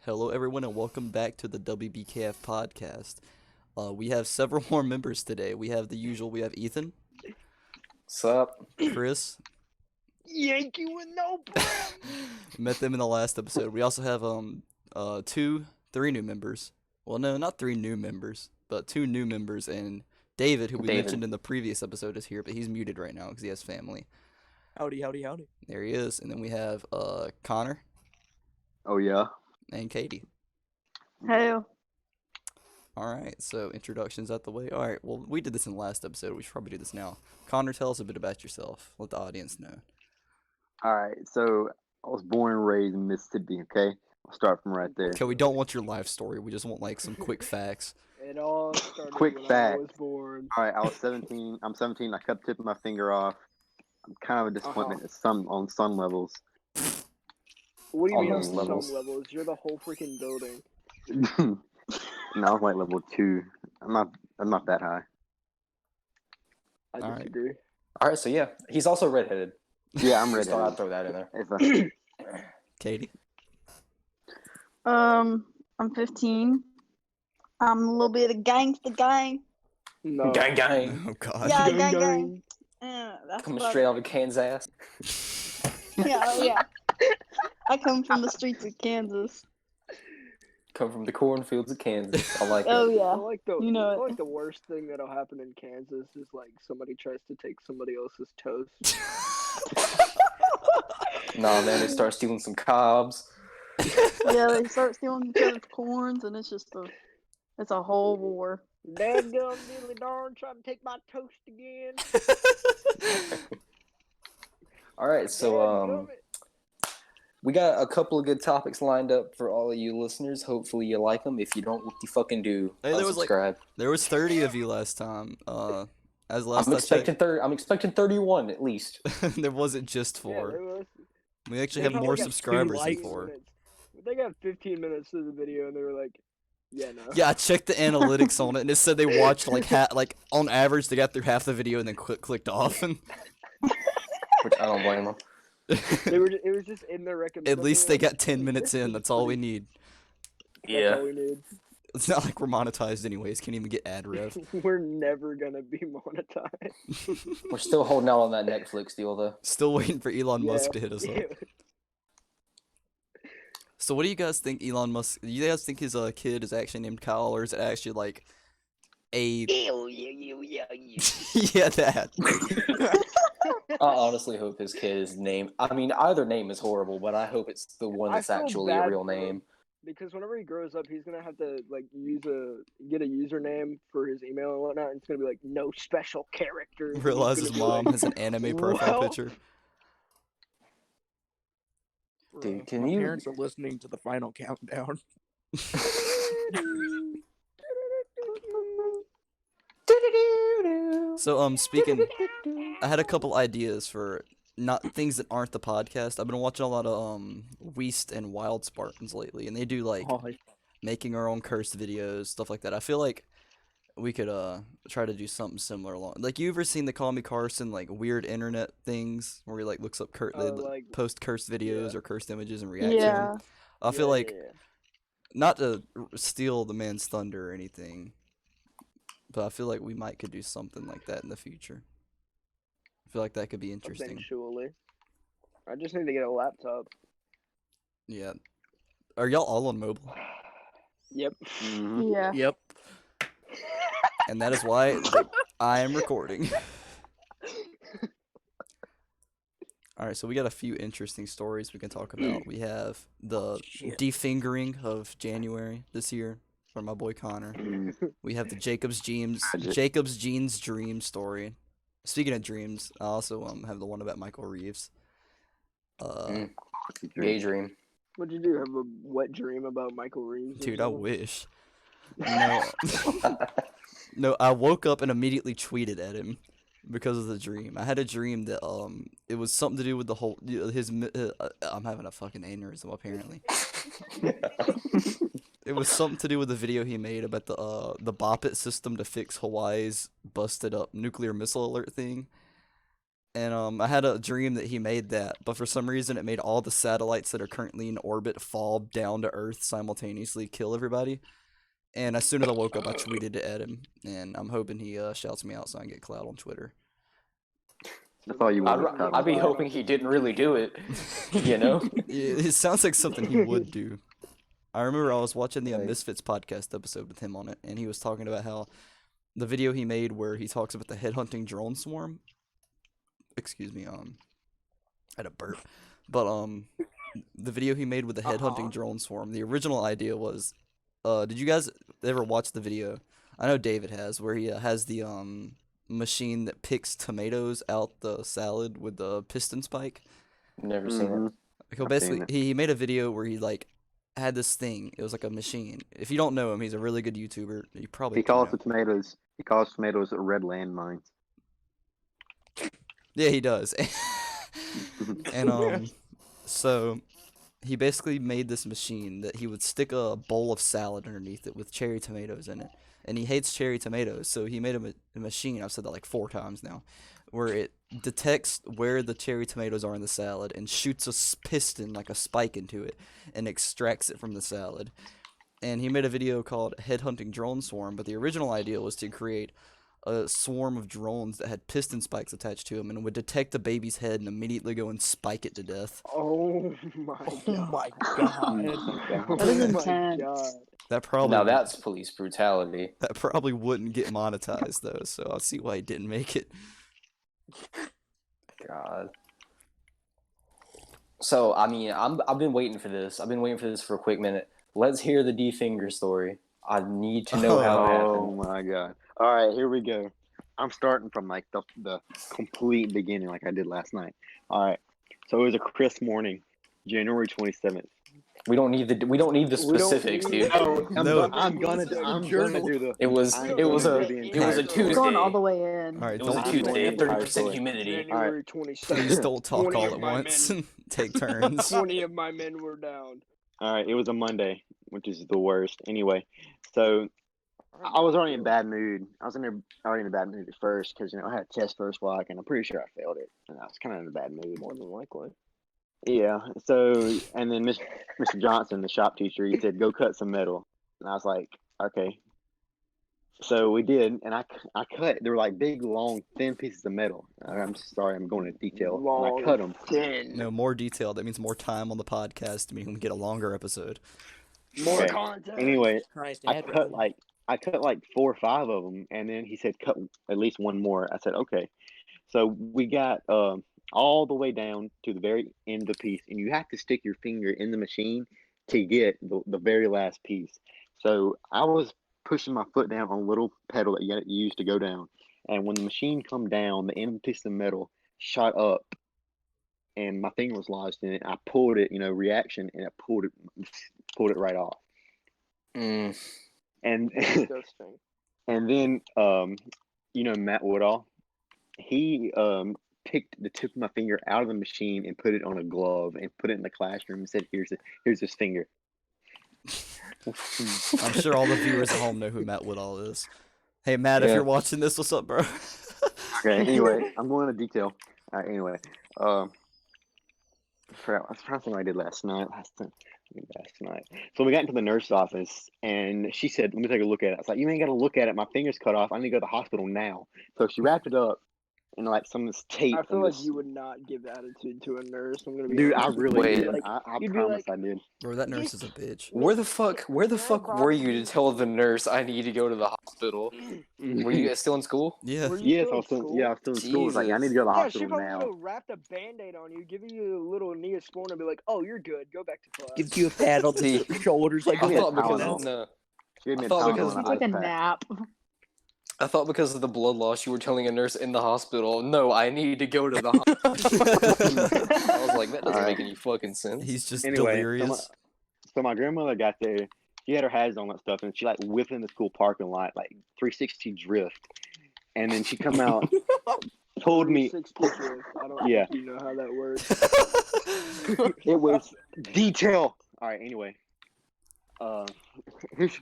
Hello, everyone, and welcome back to the WBKF podcast. We have several more members today. We have the usual. We have Ethan, Sup? Chris. Yankee with no breath. Met them in the last episode. We also have three new members. Well, no, not three new members, but two new members, and David, who we mentioned in the previous episode, is here, but he's muted right now because he has family. Howdy, howdy, howdy. There he is, and then we have Connor Oh yeah. and Katie. Hey. All right, so introductions out the way. All right, well, we did this in the last episode. We should probably do this now. Connor, tell us a bit about yourself. Let the audience know. All right. So I was born and raised in Mississippi. Okay, I'll start from right there. Okay, we don't want your life story. We just want like some quick facts. It all started Quick when fact. I was born. All right, I was 17. I'm 17. I cut the tip of my finger off. I'm kind of a disappointment on some levels. What do you All mean on those some levels. levels? You're the whole freaking building. And I was like level 2. I'm not that high. I All right. disagree. All right, so yeah, he's also redheaded. Yeah, I'm ready. So I'll throw that in there. If Katie? I'm 15. I'm a little bit of gangsta gang. No. Gang, gang. Oh, God. Yeah, Gang, gang, gang. gang. That's Coming what- straight out of Kansas. Yeah, oh, yeah. I come from the streets of Kansas. Come from the cornfields of Kansas. I like Oh it. I yeah. like the You know I it. like the worst thing that'll happen in Kansas is like somebody tries to take somebody else's toast. Nah, man, they start stealing some cobs. Yeah, they start stealing each other's corns, and it's a whole war. Dadgum diddly darn, trying to take my toast again. All right, so Dadgummit. we got a couple of good topics lined up for all of you listeners. Hopefully you like them. If you don't, what the fucking do? Hey, there was, like, Unsubscribe. There was 30 of you last time. As last I'm I expecting I'm expecting 31 at least. checked, there wasn't just Yeah, 4. there was- We actually they have probably more got subscribers than 15 4. minutes. They got 15 minutes of the video and they were like, yeah, no. Yeah, I checked the analytics on it, and it said they watched like on average they got through half the video and then clicked off. And Which I don't blame them. It was just in their recommendation. at least they got 10 minutes in. That's all we need. That's all we need. It's not like we're monetized anyways. Can't even get ad rev. We're never gonna be monetized. We're still holding out on that Netflix deal though. Still waiting for Elon Musk Yeah. to hit us up. Yeah. So what do you guys think Elon Musk? Do you guys think his kid is actually named Kyle, or is it actually like a yeah that? I honestly hope his kid is named. I mean, either name is horrible, but I hope it's the one I that's feel actually a bad real for him. name. Because whenever he grows up, he's gonna have to like get a username for his email and whatnot, and it's gonna be like no special character. Realize his mom has an anime profile Well- picture. Dude, can My you- parents are listening to the final countdown. So speaking, I had a couple ideas for not things that aren't the podcast. I've been watching a lot of Weast and Wild Spartans lately, and they do like Oh, making our own cursed videos, stuff like that. I feel like we could try to do something similar along. Like, you ever seen the Call Me Carson like weird internet things where he like looks up they like- post cursed videos yeah. or cursed images and react to Yeah. them? I feel like Yeah. not to steal the man's thunder or anything, but I feel like we could do something like that in the future. I feel like that could be interesting. Eventually. I just need to get a laptop. Yeah. Are y'all all on mobile? Yep. Mhm. Yeah. Yep. And that is why I am recording. Alright, so we got a few interesting stories we can talk about. We have the Shit. defingering of January this year from my boy Connor. Mm. We have the Jacob's Tragic. Jeans dream story. Speaking of dreams, I also have the one about Michael Reeves. Gay dream. What'd you do? Have a wet dream about Michael Reeves? or Dude, I something? wish. No. No, I woke up and immediately tweeted at him because of the dream. I had a dream that it was something to do with the whole I'm having a fucking aneurysm apparently. It was something to do with the video he made about the Bop It system to fix Hawaii's busted up nuclear missile alert thing. And I had a dream that he made that, but for some reason it made all the satellites that are currently in orbit fall down to Earth simultaneously, kill everybody. And as soon as I woke up, I tweeted it at him, and I'm hoping he shouts me out so I can get clout on Twitter. That's all you want. I'd be hoping he didn't really do it. You know? It sounds like something he would do. I remember I was watching the Like- Misfits podcast episode with him on it, and he was talking about how the video he made where he talks about the headhunting drone swarm. Excuse me, I had a burp. But the video he made with the headhunting drone swarm, the original idea was, did you guys ever watch the video? I know David has, where he has the machine that picks tomatoes out the salad with the piston spike. Never seen it. Like, I've basically, seen it. he made a video where he like had this thing. It was like a machine. If you don't know him, he's a really good YouTuber. You probably He do calls know. the tomatoes. He calls tomatoes red landmines. Yeah, he does. And so he basically made this machine that he would stick a bowl of salad underneath it with cherry tomatoes in it. And he hates cherry tomatoes, so he made a machine, I've said that like 4 times now, where it detects where the cherry tomatoes are in the salad and shoots a piston, like a spike into it, and extracts it from the salad. And he made a video called Headhunting Drone Swarm, but the original idea was to create a swarm of drones that had piston spikes attached to them and would detect the baby's head and immediately go and spike it to death. Oh my Oh god. my god. That is Oh my intense. god. That probably Now that's police brutality. that probably wouldn't get monetized though, so I'll see why he didn't make it. God. So I mean, I've been waiting for this. I've been waiting for this for a quick minute. Let's hear the D finger story. I need to know how it Oh happened. my god! All right, here we go. I'm starting from like the complete beginning, like I did last night. All right, so it was a crisp morning, January 27th. We don't need the We don't specifics, need- dude. No. I'm gonna do the. It was I'm it gonna was do a the it entire was a story. We're going all the Tuesday. way in. All right, It was a don't I'm going Tuesday. the entire 30% story. humidity. January 27th. please don't talk 20 all of at my once. men- Take turns. 20 of my men were down. All right, it was a Monday, which is the worst. Anyway, so I was already in a bad mood. I was already in a bad mood at first because I had a test first block and I'm pretty sure I failed it, and I was kind of in a bad mood. More than likely. Yeah. So and then Mr. Johnson, the shop teacher, he said go cut some metal, and I was like, okay. So we did, and I cut. They were like big, long, thin pieces of metal. I'm sorry, I'm going into detail. And I cut them. Thin. No, more detail. That means more time on the podcast, meaning we get a longer episode. More Okay. content. Anyway, Christ, I cut like 4 or 5 of them, and then he said cut at least one more. I said okay. So we got all the way down to the very end of the piece, and you have to stick your finger in the machine to get the very last piece. So I was pushing my foot down on a little pedal that you use to go down, and when the machine come down, the end piece of metal shot up, and my finger was lodged in it. I pulled it, reaction, and I pulled it right off. Mm. And Disgusting. and then Matt Woodall, he picked the tip of my finger out of the machine and put it on a glove and put it in the classroom and said, "Here's this finger." I'm sure all the viewers at home know who Matt Woodall is. Hey Matt, if Yeah. you're watching this, what's up, bro? Okay. Anyway, I'm going into detail. All right. Anyway, I was trying to think what I did last night. So we got into the nurse's office, and she said, "Let me take a look at it." I was like, "You ain't got to look at it. My finger's cut off. I need to go to the hospital now." So she wrapped it up in like some of this tape. I feel and like this- you would not give attitude to a nurse. I'm gonna be Dude, I honest. really Wait. did. Like, I you'd be promise like- I did. Bro, that nurse is a bitch. Where the fuck were you to tell the nurse I need to go to the hospital? Were you guys still in school? Yeah. Were you Yes, still I in was still. school? Yeah, I was still in school. It's like, I need to go to the Yeah, she hospital probably now. would have wrapped a band-aid on you, giving you a little Neosporin and be like, "Oh, you're good. Go back to class." Gives you a pat on See, the shoulders like I Yeah, thought because Tylenol. no, She gave me I a thought Tylenol because and It's an like a ice pack. nap. I thought because of the blood loss, you were telling a nurse in the hospital, "No, I need to go to the hospital." I was like, that doesn't Alright. make any fucking sense. He's just Anyway, delirious. So my grandmother got there. She had her hazards on that stuff, and she like whipped in the school parking lot, like 360 drift. And then she come out, told me 360 drift. I don't Yeah. think you know how that works. it was detail. All right, anyway.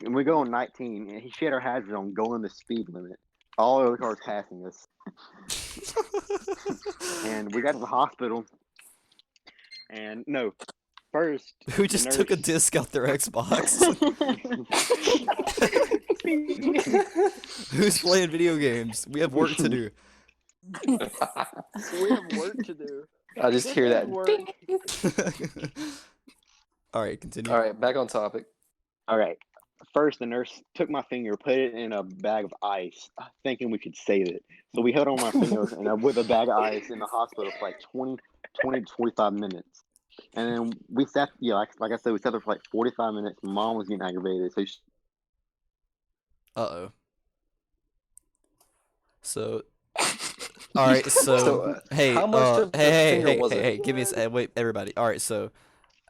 We go on 19, and she had her hazards on going the speed limit. All the other cars passing us. And we got to the hospital. And no, first Who the just took a nurse- disc out their Xbox? Who's playing video games? We have work to do. We have work to do. I just This hear is that. work. All right, continue. All right, back on topic. All right. First, the nurse took my finger, put it in a bag of ice, thinking we could save it. So we held on my finger and with a bag of ice in the hospital for like 20 to 25 minutes. And then we sat, like I said, we sat there for like 45 minutes. Mom was getting aggravated. So Uh-oh. So, all right. So, hey, how much of the finger was it? hey, give me a wait, everybody. All right. So,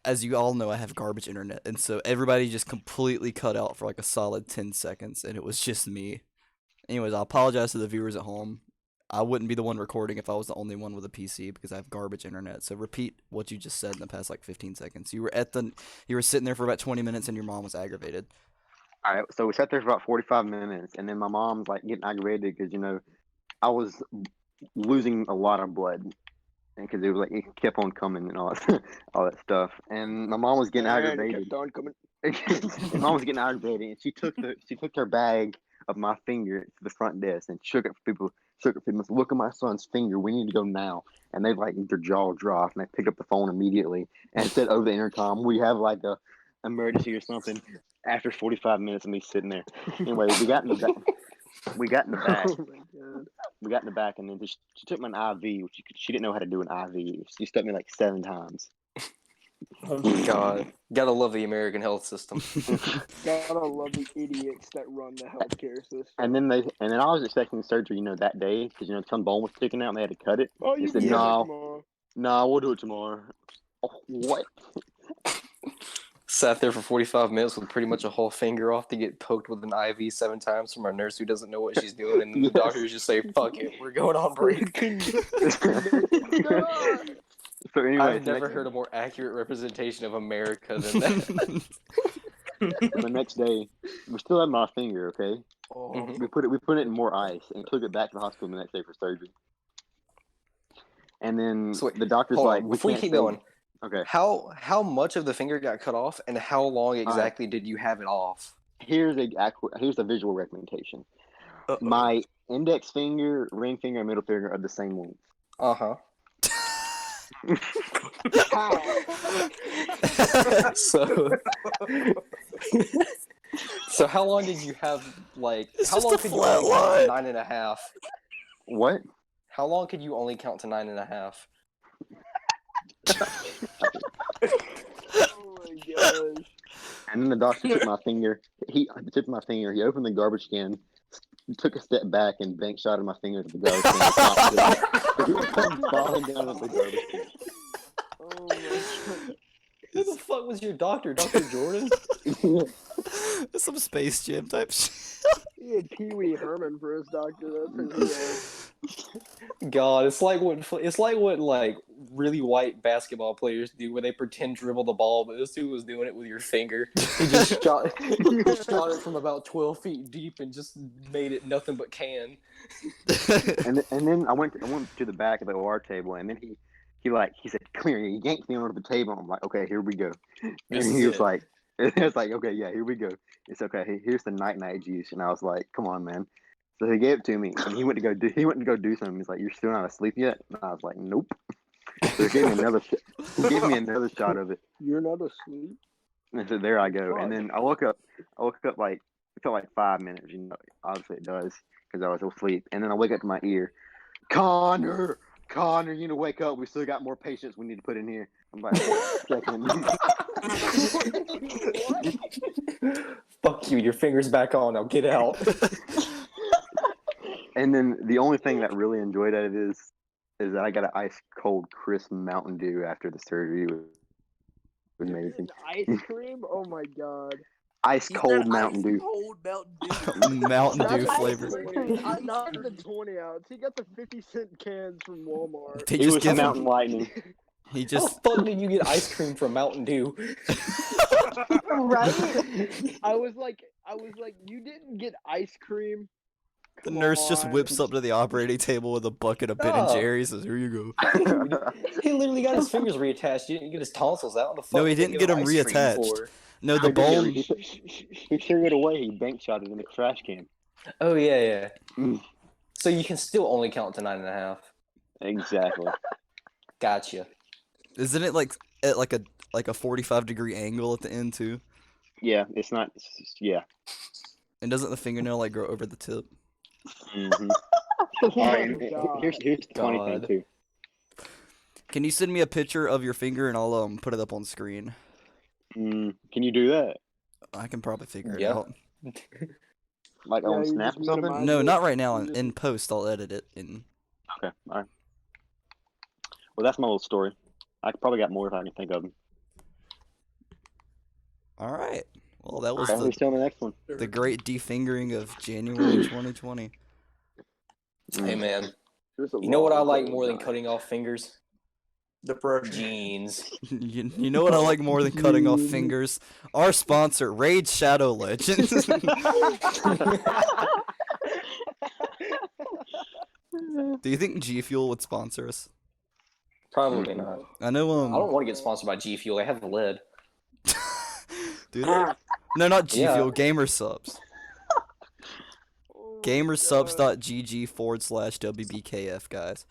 as you all know, I have garbage internet, and so everybody just completely cut out for like a solid 10 seconds, and it was just me. Anyways, I apologize to the viewers at home. I wouldn't be the one recording if I was the only one with a PC because I have garbage internet. So repeat what you just said in the past like 15 seconds. You were sitting there for about 20 minutes, and your mom was aggravated. all right, so we sat there for about 45 minutes, and then my mom's like getting aggravated because I was losing a lot of blood, and because it was like it kept on coming and all that, all that stuff, and my mom was getting And it aggravated. kept on coming. And mom was getting aggravated, and she took her bag of my finger to the front desk and shook it for people. Look at my son's finger. We need to go now. And they like their jaw dropped, and they picked up the phone immediately and said over the intercom, "We have like a emergency or something." After 45 minutes of me sitting there, anyway, we got in the back. We got in the back. Oh my god. We got in the back, and then she took me an IV, which she didn't know how to do an IV. She stuck me like 7 times. Oh my god. Gotta love the American health system. Gotta love the idiots that run the healthcare system. And then I was expecting surgery, that day, because some bone was sticking out and they had to cut it. Oh, They you said, can "No, tomorrow. no, we'll do it tomorrow." Oh, what? Sat there for 45 minutes with pretty much a whole finger off to get poked with an IV 7 times from a nurse who doesn't know what she's doing, and the Yes. doctors just say, "Fuck it, we're going on break." So anyway, I've never heard a more accurate representation of America than that. the next day, we still had my finger. Okay, Mhm. we put it in more ice and took it back to the hospital the next day for surgery. And then So wait, the doctor's hold like, on, "We before you can't keep save-" going, Okay, how much of the finger got cut off, and how long exactly did you have it off? here's the visual representation. My index finger, ring finger, and middle finger are the same length. Uh-huh. How? So how long did you have, like, It's how just long a could you flat only count line. to 9.5? What? How long could you only count to 9.5? Oh my gosh. And then the doctor took my finger. He took my finger. He opened the garbage can, took a step back, and bank shot my finger to the garbage can. It comes falling down at the garbage can. Oh my god. Who the fuck was your doctor? Dr. Jordan? Some Space Jam type shit. He had Pee Wee Herman for his doctor. That's who he was. God, it's like what like really white basketball players do when they pretend dribble the ball, but this dude was doing it with your finger. He just shot it from about 12 feet deep and just made it nothing but can. And then I went to the back of the OR table, and then he said, "Come here." He yanked me onto the table. I'm like, "Okay, here we go." This And is he was it. like, "It's like, okay, yeah, here we go. It's okay. Here's the night juice." And I was like, "Come on, man." So he gave it to me, and he went to go do something. He's like, "You're still not asleep yet?" And I was like, "Nope." So he gave me another shot of it. You're not asleep? And so there I go. Fuck. And then I woke up like it felt like 5 minutes. Obviously it does because I was asleep. And then I wake up to my ear, Connor, you need to wake up. We still got more patients we need to put in here. I'm like, Fuck you, your finger's back on, now get out. And then the only thing that really enjoyed out of it is that I got an ice cold crisp Mountain Dew after the surgery. It was amazing. Ice cream? Oh my god. Ice cold Mountain Dew. Cold Mountain Dew. Mountain Dew Not flavor. the 20. Not the 20 ounce. He got the 50-cent cans from Walmart. They It just was give him. Mountain Lightning. He How just. the fuck did you get ice cream from Mountain Dew? Right? I was like, you didn't get ice cream The Come nurse just on. whips up to the operating table with a bucket of Ben and Oh. Jerry's. Says, "Here you go." He literally got his fingers reattached. He didn't get his tonsils out. What the fuck No, he would they didn't get him them ice cream reattached. for? No, the He didn't bone. get He threw it away. He bank shot it in the trash can. Oh yeah. Mm. So you can still only count to 9.5. Exactly. Gotcha. Isn't it like at like a 45-degree angle at the end too? Yeah, it's not. Yeah. And doesn't the fingernail like grow over the tip? Mm-hmm. Oh All right. my And God. here's the funny thing God. too. Can you send me a picture of your finger and I'll put it up on screen? Can you do that? I can probably figure it Yeah. out. Like Yeah, on you Snap just or something? minimize No, it. not right now. You just- In post, I'll edit it. In Okay. All right. Well, that's my little story. I probably got more if I can think of them. all right. Well, that was Okay, who's telling the next one? the great defingering of January 2020. Hey man, There's a you know what I long like cold more than night. cutting off fingers? Depression. Jeans. You know what I like more than cutting off fingers? Our sponsor, Raid Shadow Legends. Do you think G Fuel would sponsor us? Probably not. I know. I don't want to get sponsored by G Fuel. They have lead. Do they? No, not G Yeah. Fuel. Gamer Subs. Oh, Gamersubs.gg/WBKF, guys.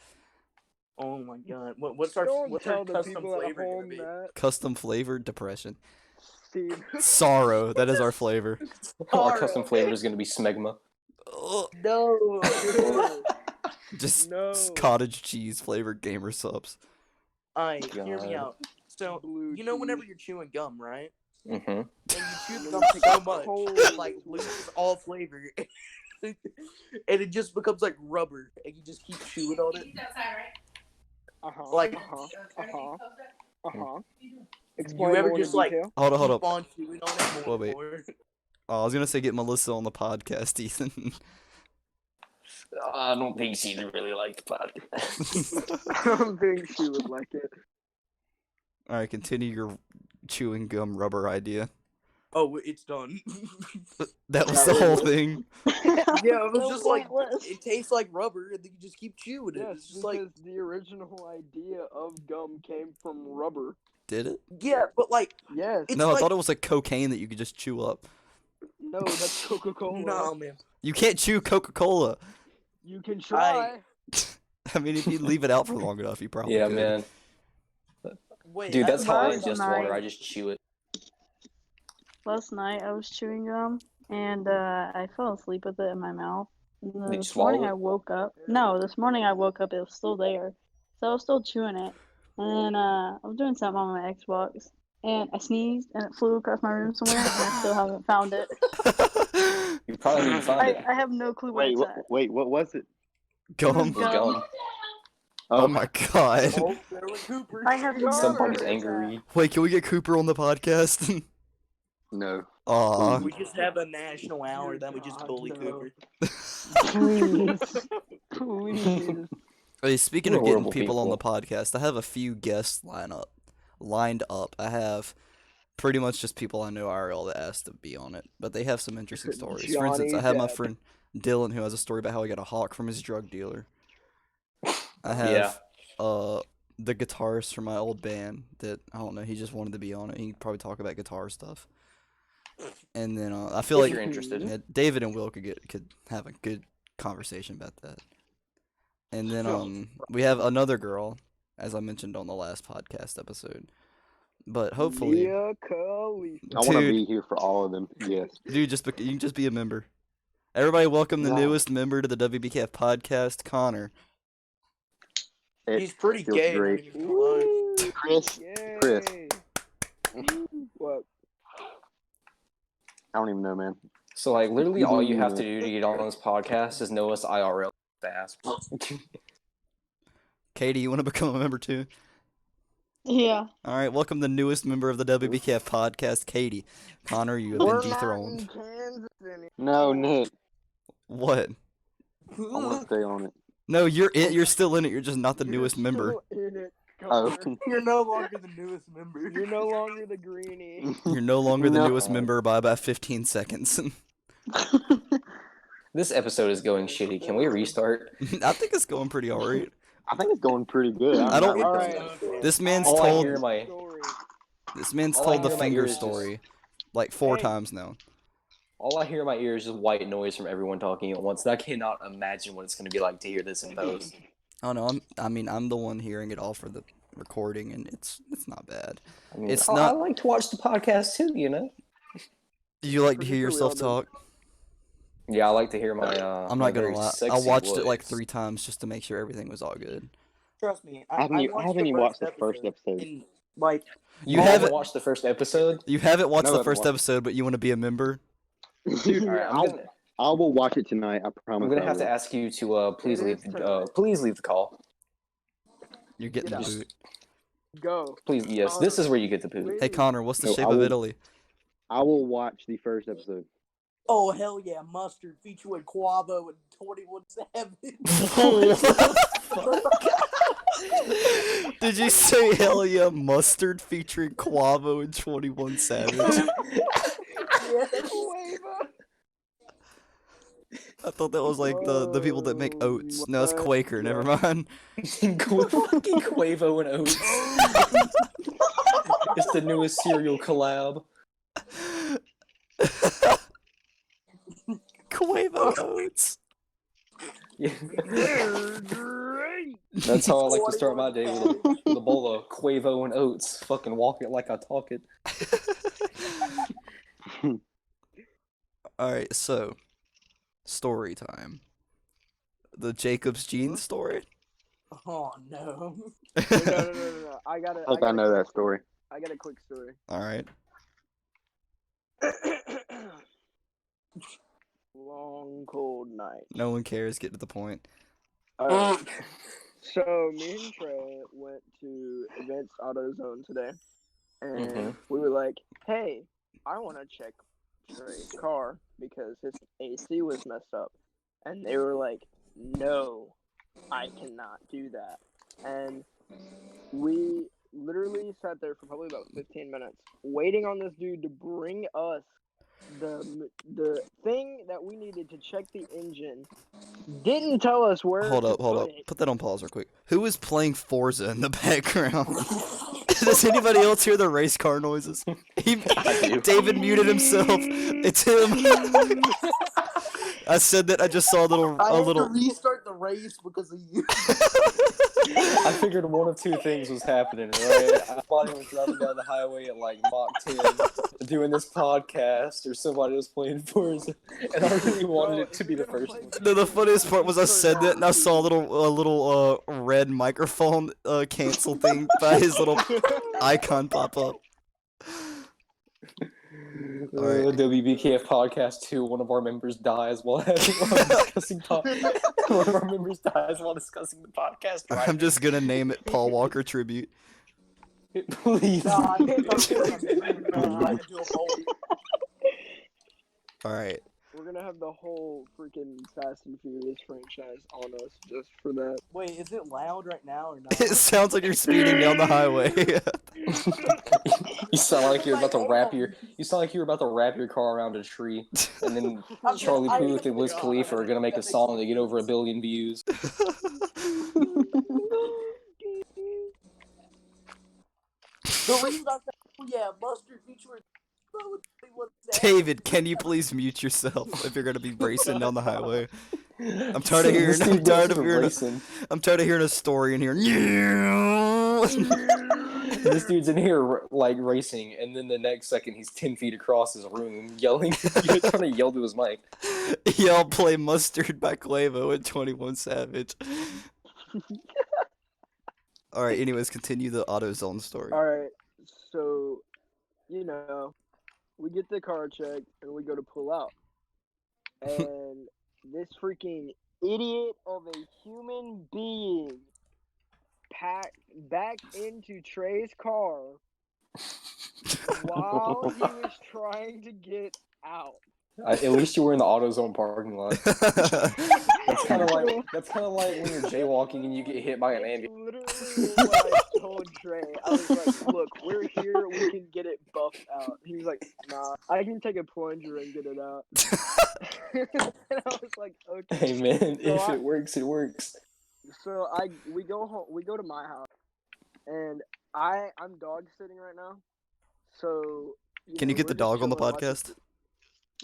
Oh my god. Don't What's our tell the custom people at flavor gonna home be? that. Custom flavored depression. Steve. Sorrow. That is our flavor. Our custom flavor is going to be smegma. Ugh. No. Just No. cottage cheese flavored Gamer Subs. Alright, hear me God. out. So, Blue you know whenever cheese. you're chewing gum, right? Mm-hmm. And you chew the gum so much, it like loses all flavor. And it just becomes like rubber, and you just keep chewing on it. Uh-huh. Like- Explain You ever more just in like detail. Hold up, hold keep up. on chewing on it more Wait. and more? Oh, I was gonna say get Melissa on the podcast, Ethan. I don't think she'd really like the podcast. I don't think she would like it. All right, continue your chewing gum rubber idea. Oh, it's done. That was That the whole was it. thing. Yeah, it was So just like pointless. it tastes like rubber, and then you just keep chewing it. Yes, It's just like because the original idea of gum came from rubber. Did it? yeah, but like Yes. it's No, I like thought it was like cocaine that you could just chew up. No, that's Coca-Cola. no, man. You can't chew Coca-Cola. You can try. I mean, if you leave it out for long enough, you probably Yeah, could. man. Wait, Dude, that's how I Last ingest water. night- I just chew it. Last night I was chewing gum and I fell asleep with it in my mouth. And then Did you this morning swallow it? I woke up. No, this morning I woke up. It was still there, so I was still chewing it. And then I was doing something on my Xbox, and I sneezed, and it flew across my room somewhere, and I still haven't found it. You probably need to find it. I have no clue where it's at. Wait, what was it? Gum. It was gum. Oh my god. Oh, there was Cooper. I have no Somebody's idea where it's at. angry. Wait, can we get Cooper on the podcast? No. Aw. We just have a national hour, then we just bully No. Cooper. Please. Please. Hey, speaking We're of getting horrible people on the people. podcast, I have a few guests lined up. I have pretty much just people I know IRL that asked to be on it, but they have some interesting stories. For instance, I Johnny have my Depp. friend Dylan who has a story about how he got a hawk from his drug dealer. I have Yeah. the guitarist from my old band that I don't know, he just wanted to be on it. He could probably talk about guitar stuff. And then I feel If like you're interested. yeah, David and Will could have a good conversation about that. And then we have another girl, as I mentioned on the last podcast episode. But hopefully, Mia Khalifa. I want to Dude. be here for all of them. Yes. dude, you can just be a member. Everybody, welcome the Wow. newest member to the WBKF podcast, Connor. It He's pretty feels gay. great. I'm not even gonna lie. Woo! Chris. Yay. Chris. What? I don't even know, man. So, like, literally You all believe you have it. to do to get on this podcast is know us IRL fast. Katie, you want to become a member too? Yeah. All right, welcome the newest member of the WBKF podcast, Katie. Connor, you have We're been not dethroned. in Kansas anymore. No, Nick. What? I want to stay on it. No, you're it. You're still in it. You're just not the You're newest member. still in it, Oh. Connor. You're no longer the newest member. You're no longer the greenie. You're no longer the No. newest member by about 15 seconds. This episode is going shitty. Can we restart? I think it's going pretty alright. I think it's going pretty good. I don't- not All really- right. This man's All I told hear my this man's all I told the hear in my finger ears is just- story like 4 Hey. times now. all I hear in my ears is just white noise from everyone talking at once. And I cannot imagine what it's going to be like to hear this in post. Oh no, I'm the one hearing it all for the recording, and it's not bad. I mean, It's I not- like to watch the podcast too, you know. You like to hear Producer, we all yourself do. talk? Yeah, I like to hear my. I'm my not gonna very lie. I sexy watched it like voice. 3 times just to make sure everything was all good. Trust me. Haven't you watched the first episode? And, like, You haven't haven't watched the first episode. You haven't watched No, I the haven't first watched it. episode, but you want to be a member? Dude, All right, I will watch it tonight. I promise. I'm gonna I have to will. ask you to please It leave is the tonight. please leave the call. You're getting Get the out. boot. Go. Please, yes, this is where you get the boot. Hey Connor, what's the No, shape I of will- Italy? I will watch the first episode. oh, hell yeah, Mustard featuring Quavo and 21 Savage. Did you say hell yeah mustard featuring Quavo and 21 Savage? I thought that was like the people that make oats. No, it's Quaker. Never mind. Fucking Quavo and Oats. It's the newest cereal collab. Quavo oats. Yeah. They're great. That's how I like to start my day with a bowl of Quavo and Oats. Fucking walk it like I talk it. All right, so story time. The Jacob's jeans story. Oh, no. Wait, no. I got I think I know that story. I got a quick story. All right. Long cold night. No one cares. Get to the point. Alright. So me and Trey went to Advanced AutoZone today, and Mhm. we were like, "Hey, I want to check Trey's car because his AC was messed up," and they were like, "No, I cannot do that." And we literally sat there for probably about 15 minutes waiting on this dude to bring us the thing that we needed to check the engine. Didn't tell us where. Hold to up. put it. Put that on pause real quick. Who is playing Forza in the background? Does anybody else hear the race car noises? do. David muted himself. It's him. I said that. I just saw I a had little. to restart the race because of you. I figured one of two things was happening, right? Somebody was driving down the highway at like Mach 10 doing this podcast, or somebody was playing Forza, and I really wanted it to be the first one. No, the funniest part was I said that and I saw a little red microphone cancel thing by his little icon pop up. All right. WBKF podcast 2, one of our members dies while discussing one of our members dies while discussing the podcast. Right? I'm just gonna name it Paul Walker tribute. Please. Nah, I can't do a poll. All right. We're gonna have the whole freaking Fast and Furious franchise on us just for that. Wait, is it loud right now or not? It sounds like you're speeding down the highway. You sound like you're about to wrap your car around a tree, and then Charlie Puth and Wiz Khalifa are gonna make a song to get over 1 billion views. The reason I said, oh yeah, Mustard featuring. David, can you please mute yourself if you're gonna be racing down the highway? I'm tired of hearing. I'm tired of hearing a story in here. This dude's in here like racing, and then the next second he's 10 feet across his room yelling, trying to yell to his mic. Y'all play Mustard by Quavo and 21 Savage. All right. Anyways, continue the AutoZone story. Alright, so, we get the car checked and we go to pull out. And this freaking idiot of a human being backed into Trey's car while he was trying to get out. At least you were in the AutoZone parking lot. That's kind of like when you're jaywalking and you get hit by an It's ambulance. literally what I told Trey. I was like, look, we're here. We can get it buffed out. He was like, nah, I can take a plunger and get it out. And I was like, okay. Hey man, So if it works, it works. So we go home. We go to my house, and I'm dog sitting right now. So Can you get the we're just dog on the chilling, watching- podcast?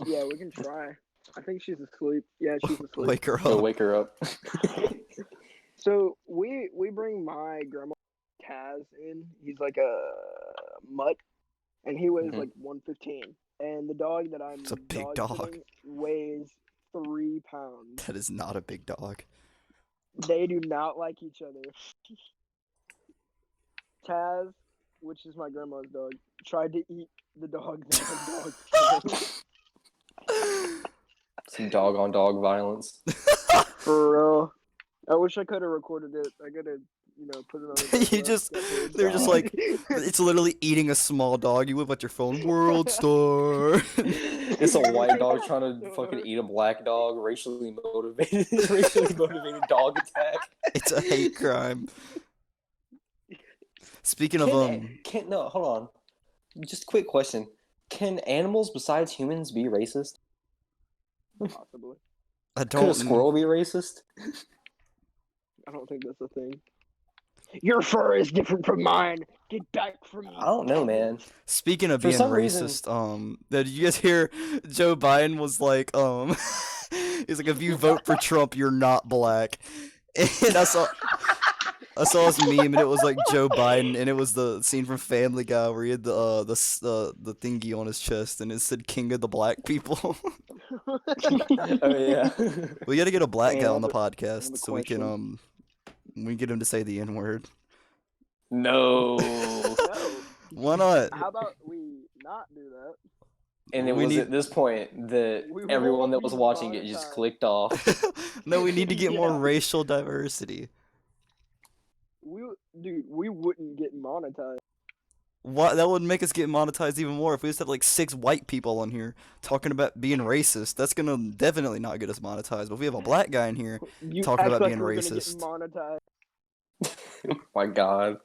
Yeah, we can try. I think she's asleep. Yeah, she's asleep. Wake her Go up. wake her up. So we bring my grandma Taz in. He's like a mutt, and he weighs Mhm. like 115. And the dog that I'm It's a big dog. sitting weighs 3 pounds. That is not a big dog. They do not like each other. Taz, which is my grandma's dog, tried to eat the dog that the dog killed. Some dog on dog violence. For real. I wish I could have recorded it. I could have, put it on the They're just like, it's literally eating a small dog. You whip out your phone, World Star. It's a white dog trying to fucking eat a black dog. Racially motivated dog attack. It's a hate crime. Speaking of No, hold on. Just a quick question. Can animals besides humans be racist? Possibly. I Could don't. a squirrel be racist? I don't think that's a thing. Your fur is different from mine. Get back from me. I don't know, man. Speaking of For being some reason- racist, did you guys hear Joe Biden was like, he's like, if you vote for Trump, you're not black. And I saw this meme, and it was like Joe Biden, and it was the scene from Family Guy where he had the thingy on his chest, and it said "King of the Black People." Oh yeah. We got to get a black guy And on the another podcast so we can get him to say the N-word. No. No. Why not? How about we not do that? And it We was need- at this point that We everyone won't that was be watching it just monetized. clicked off. No, we need to get more Yeah. racial diversity. We wouldn't get monetized. What, that would make us get monetized even more if we just had like 6 white people on here talking about being racist. That's gonna definitely not get us monetized. But if we have a black guy in here, You Talking act about like being we're gonna get racist. monetized. Oh my god.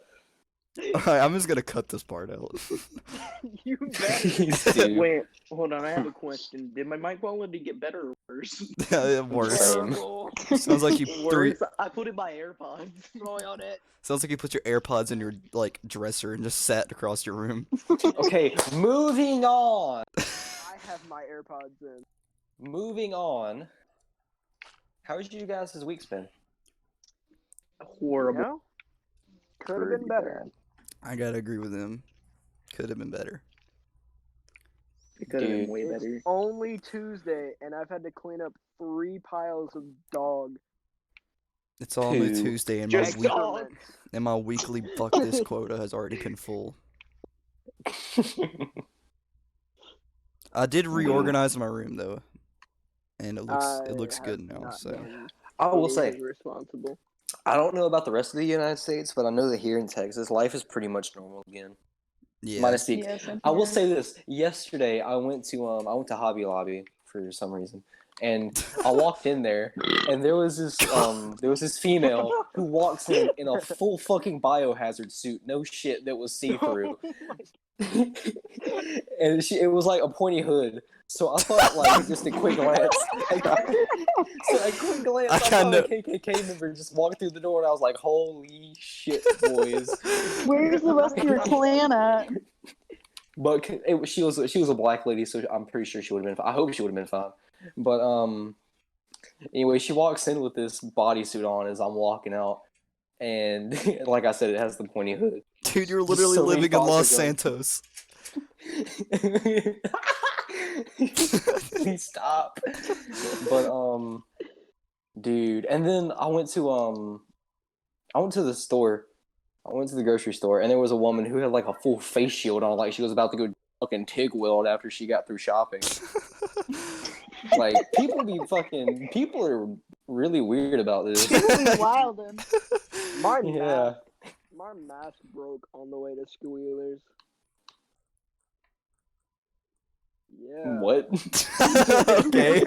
alright, I'm just gonna cut this part out. You Please, better. dude. Wait, hold on. I have a question. Did my mic quality get better or worse? Yeah, worse. Same. Sounds like you threw. Worse. I put in my AirPods. Throwing on it. Sounds like you put your AirPods in your like dresser and just sat across your room. Okay, moving on. I have my AirPods in. Moving on. How's you guys' week's been? Horrible. Yeah? Could have been better. I gotta agree with him. Could have been better. It could have been Dude. way It's better. only Tuesday, and I've had to clean up 3 piles of dog It's only Two. Tuesday, and Just my week dog. excrement. and my weekly fuck this quota has already been full. I did reorganize my room though, and it looks I good have now. not So been I will say, being responsible. I don't know about the rest of the United States, but I know that here in Texas, life is pretty much normal again. yeah, Minus the Yeah, same I will here. say this. Yesterday, I went to Hobby Lobby for some reason, and I walked in there, and there was this female who walks in a full fucking biohazard suit, no shit, that was see through, and it was like a pointy hood. So I thought, like, just a quick glance. I saw a KKK member just walk through the door, and I was like, "Holy shit, boys!" Where's the rest of your clan at? But she was a black lady, so I'm pretty sure she would have been. I hope she would have been fine. But anyway, she walks in with this bodysuit on as I'm walking out, and like I said, it has the pointy hood. dude, you're Just literally so many living in thoughts Los are going- Santos. Please stop. But dude, and then I went to the store. I went to the grocery store, and there was a woman who had like a full face shield on, like she was about to go fucking TIG weld after she got through shopping. Like people are really weird about this. People be wildin'. My Yeah. mask broke on the way to Squealers. Yeah. What? Okay.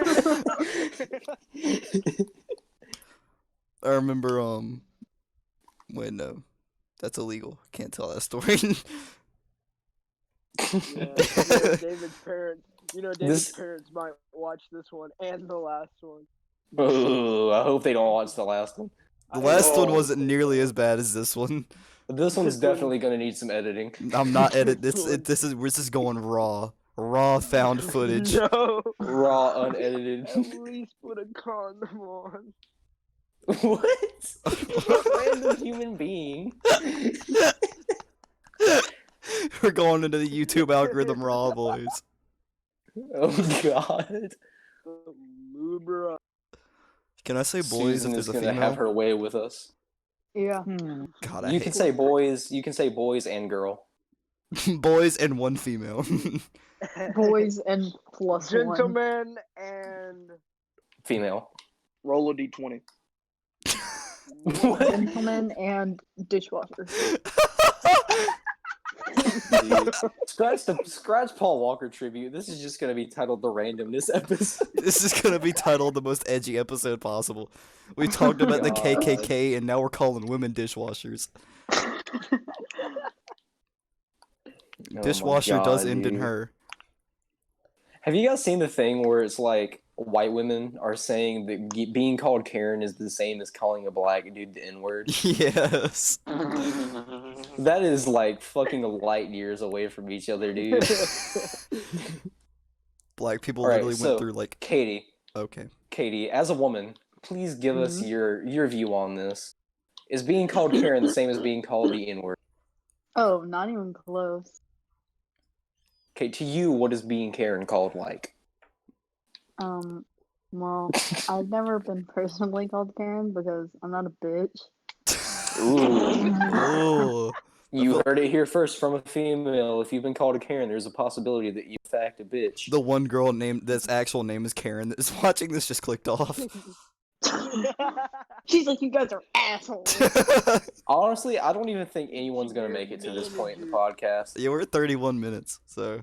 I remember wait, no. That's illegal. Can't tell that story. Yeah, David's parents. David's This- parents might watch this one and the last one. Oh, I hope they don't watch the last one. The last one I wasn't hope nearly they as bad as this one. This one's This one- definitely gonna need some editing. I'm not edit. This one- This is going raw. Raw found don't. footage. No. Raw, unedited. At least put a condom on. What? What random human being? We're going into the YouTube algorithm raw, boys. Oh God. Lube her up. Can I say boys Susan if is there's a gonna female? have her way with us. Yeah. God, I You hate can say boys. You can say boys and girl. boys and one female. Boys and plus one. Gentlemen and Female. Roll a d20. What? Gentlemen and dishwasher. Dude, scratch Paul Walker tribute. This is just gonna be titled the randomness episode. This is gonna be titled the most edgy episode possible. We talked about the God. KKK and now we're calling women dishwashers. Oh my Dishwasher does God, end in dude. her. Have you guys seen the thing where it's like white women are saying that being called Karen is the same as calling a black dude the N-word? Yes. That is like fucking light years away from each other, dude. Black people Alright, literally so- went through like Katie, okay. as a woman, please give us Mhm. your view on this. Is being called Karen the same as being called the N-word? Oh, not even close. Okay, to you, what is being Karen called like? Well, I've never been personally called Karen because I'm not a bitch. Ooh. Ooh. You heard it here first from a female. If you've been called a Karen, there's a possibility that you in fact a bitch. The one girl named that's actual name is Karen that is watching this just clicked off. She's like, you guys are assholes. Honestly, I don't even think anyone's gonna make it to this point in the podcast. Yeah, we're at 31 minutes, so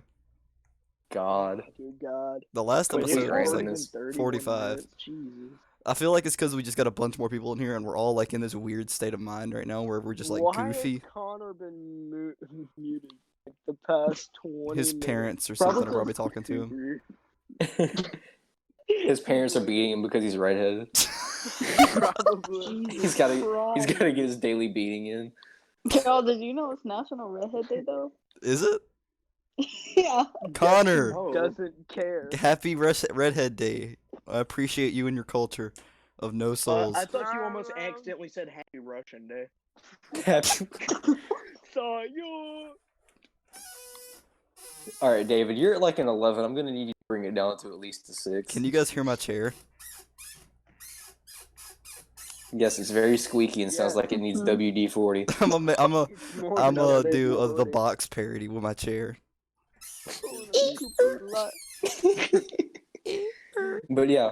God. Dear God. the last Quit episode hating was randomness. like 31 45. minutes, Jesus. I feel like it's because we just got a bunch more people in here and we're all like in this weird state of mind right now where we're just like Why goofy. has Connor been muted like, the past 20 His minutes? parents or something are probably talking to him. His parents are beating him because he's redheaded. Probably. He's gotta get his daily beating in. Yo, did you know it's National Redhead Day though? Is it? Yeah. Connor, Oh. Doesn't care. happy Redhead Day. I appreciate you and your culture of no souls. I thought you almost accidentally said Happy Russian Day. Saw you. All right, David, you're at like an 11. I'm gonna need you to bring it down to at least a 6. Can you guys hear my chair? Yes, it's very squeaky and sounds Yeah. like it needs WD-40. I'm a It's more I'm than gonna a do big the body. box parody with my chair. But yeah,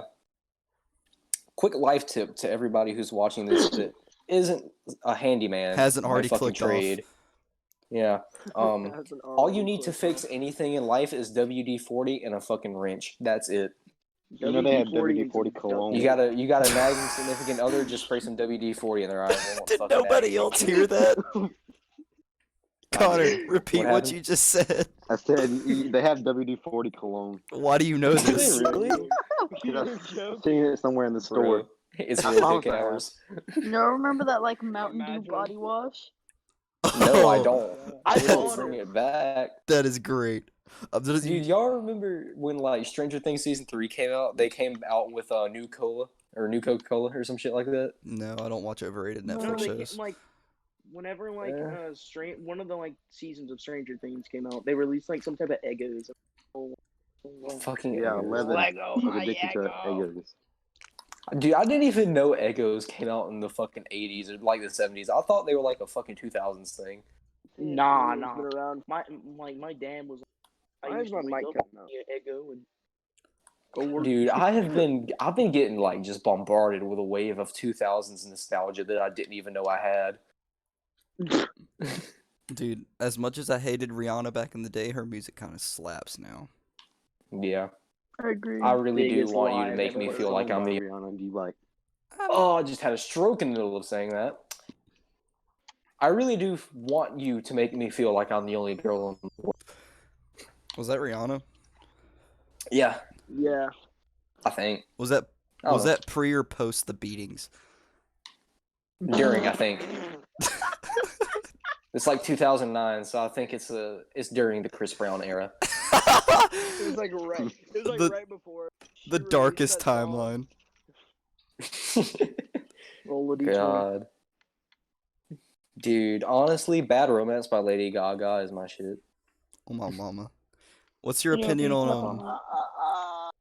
quick life tip to everybody who's watching this that isn't a handyman. Hasn't by already fucking clicked off. trade. Yeah. Has an All you arm need to clip fix on. anything in life is WD-40 and a fucking wrench. That's it. You know they have WD-40 WD-40 cologne. You got a nagging significant other, just spray some WD-40 in their eyes. They won't Did fucking nobody nag. else hear that? Connor, repeat what happened? you just said. I said they have WD-40 cologne. Why do you know Do they this? really? I've seen it somewhere in the store. Bro, it's I real promise dick I have. hours. You know, remember that like Mountain Dew Imagine. body wash? No, I Oh, don't. I I don't don't. bring it back. That is great. Dude, y'all remember when like Stranger Things season 3 came out? They came out with new cola or new Coca-Cola or some shit like that. No, I don't watch overrated No, Netflix they shows. like whenever like Yeah. one of the like seasons of Stranger Things came out, they released like some type of Eggos. Fucking Yeah, Eggos. 11 Lego, was my addicted to Eggo. Eggos. Dude, I didn't even know Eggos came out in the fucking 80s or like the 70s. I thought they were like a fucking 2000s thing. Nah, It's nah. been around. My dad was. Why used is to my wake mic up cutting out? and eat Eggo and go work. Dude, I've been getting like just bombarded with a wave of 2000s nostalgia that I didn't even know I had. Dude, as much as I hated Rihanna back in the day, her music kind of slaps now. Yeah, I agree. I really do Biggest want you lie to I've make ever me heard. feel like I'm the. Rihanna do you like? Oh, I just had a stroke in the middle of saying that. I really do want you to make me feel like I'm the only girl in the world. Was that Rihanna? Yeah, Yeah. I think. Was that I don't was know. that pre or post the beatings? During, I think. It's like 2009, so I think it's during the Chris Brown era. It was like right. It was like The- right before. she The released darkest that song. timeline. Roll it each one. God. Dude, honestly, Bad Romance by Lady Gaga is my shit. Oh my mama. What's your Yeah, opinion please on stop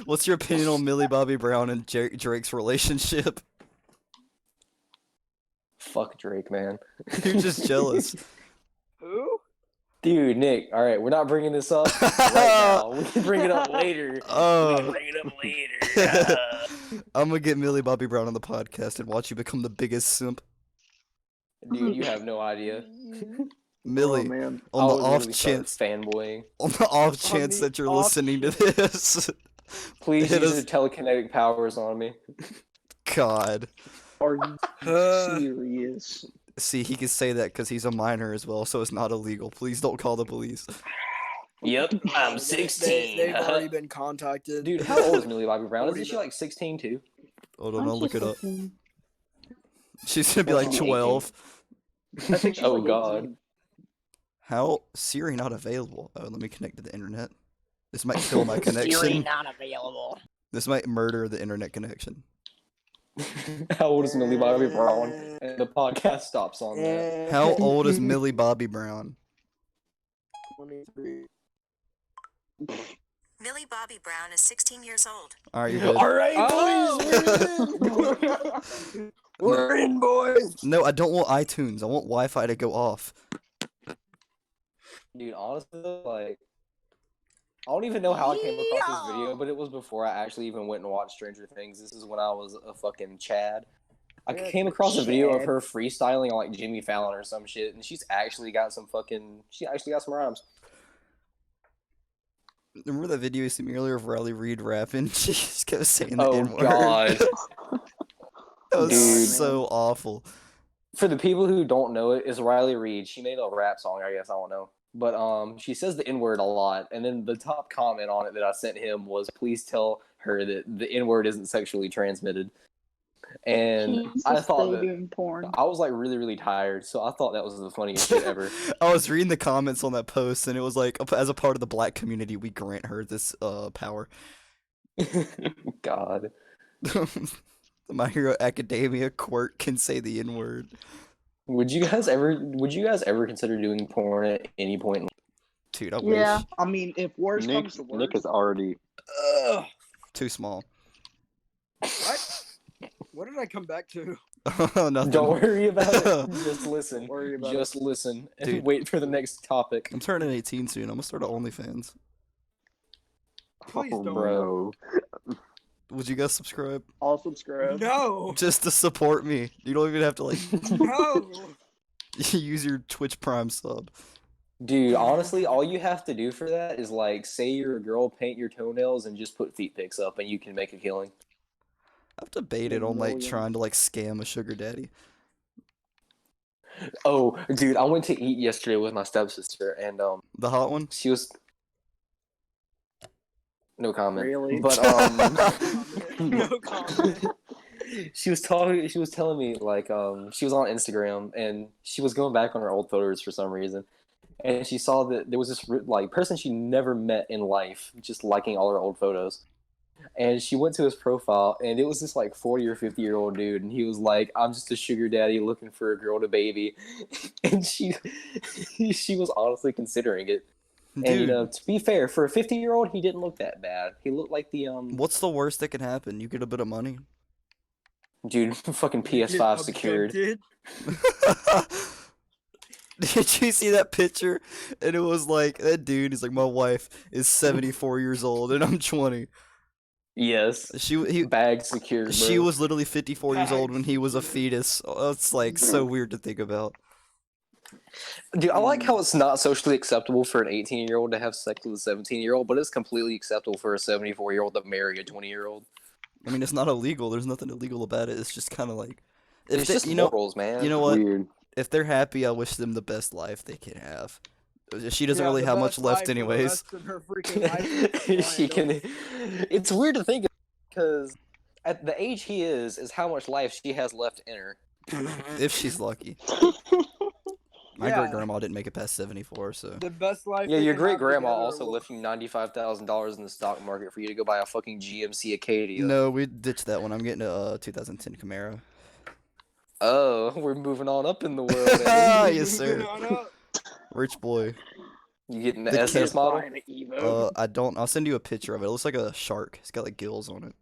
What's your opinion on Millie Bobby Brown and Drake's relationship? Fuck Drake, man. You're just jealous. Who? Dude, Nick, alright, we're not bringing this up right now. We can bring it up later. Oh. We can bring it up later. I'm gonna get Millie Bobby Brown on the podcast and watch you become the biggest simp. Dude, you have no idea. Millie, Oh, man. on I the would off really start chance fanboying. on the off chance the that you're off listening to this. Please Hit use us- your telekinetic powers on me. God. Are you serious? See, he can say that because he's a minor as well, so it's not illegal. Please don't call the police. Yep, I'm 16. They've already been contacted. Dude, how old is Millie Bobby Brown? What do Isn't you she like 16 too? Hold on, Aren't I'll you look it up. 16? She's gonna be Well, like she's 12. I think she's Oh, like God. 18. How? Siri not available. Oh, let me connect to the internet. This might kill my connection. not available. This might murder the internet connection. How old is Millie Bobby Brown? And the podcast stops on that. How old is Millie Bobby Brown? 23. Millie Bobby Brown is 16 years old. Alright, you're good. Alright, Oh! boys! We're in, boys. No, I don't want iTunes. I want Wi-Fi to go off. Dude, honestly, like, I don't even know how I came across this video, but it was before I actually even went and watched Stranger Things. This is when I was a fucking Chad. I Yeah, came across a video of Chad. her freestyling on like Jimmy Fallon or some shit, and she actually got some rhymes. Remember that video you sent me earlier of Riley Reid rapping? She just kept saying the Oh N-word. god. That was Dude. so awful. For the people who don't know it, is Riley Reid. She made a rap song, I guess, I don't know. But she says the N-word a lot, and then the top comment on it that I sent him was, please tell her that the N-word isn't sexually transmitted. And He's I just thought stay that doing porn. I was like really, really tired, so I thought that was the funniest shit ever. I was reading the comments on that post, and it was like, as a part of the black community, we grant her this power. God. My Hero Academia quirk can say the N-word. Would you guys ever consider doing porn at any point? Dude, I Yeah. wish. I mean, if worse Nick, comes to worse, Nick is already. Ugh. Too small. What did I come back to? Nothing. Don't worry about it. Just listen. Don't worry about Just listen and Dude. wait for the next topic. I'm turning 18 soon. I'm gonna start an OnlyFans. Please Oh, don't. Bro. Would you guys subscribe? I'll subscribe. No, Just to support me. You don't even have to like no. use your Twitch Prime sub. Dude, honestly, all you have to do for that is like say you're a girl, paint your toenails, and just put feet pics up, and you can make a killing. I've debated on like trying to like scam a sugar daddy. Oh, dude, I went to eat yesterday with my stepsister, and The hot one? she was no comment. Really? But No comment. she was telling me like she was on Instagram and she was going back on her old photos for some reason, and she saw that there was this like person she never met in life just liking all her old photos. And she went to his profile, and it was this like 40 or 50-year-old dude, and he was like, "I'm just a sugar daddy looking for a girl to baby," and she was honestly considering it. And Dude, to be fair, for a 50-year-old, he didn't look that bad. He looked like the what's the worst that can happen? You get a bit of money. dude, fucking PS5 secured. Abducted. Did you see that picture? And it was like that dude. He's like, my wife is 74 years old, and I'm 20. Yes, He bag secured. Bro. She was literally 54 years old when he was a fetus. Oh, that's like so weird to think about. Dude, I like how it's not socially acceptable for an 18-year-old to have sex with a 17-year-old, but it's completely acceptable for a 74-year-old to marry a 20-year-old. I mean, it's not illegal. There's nothing illegal about it. It's just kind of like, if It's they, just you know, morals, man. you know what? Weird. If they're happy, I wish them the best life they can have. She doesn't Yeah, really the have much best left, life for the anyways. rest of her freaking life. She can. It's weird to think of because at the age he is how much life she has left in her. If she's lucky. My Yeah. great grandma didn't make it past 74, so. The best life. Yeah, they your can great have grandma together also will- left you $95,000 in the stock market for you to go buy a fucking GMC Acadia. No, we ditched that one. I'm getting a 2010 Camaro. Oh, we're moving on up in the world. Ah, Eh? yes, sir. No, no. Rich boy. You getting the The SS kid- model? I don't. I'll send you a picture of it. It looks like a shark. It's got like gills on it.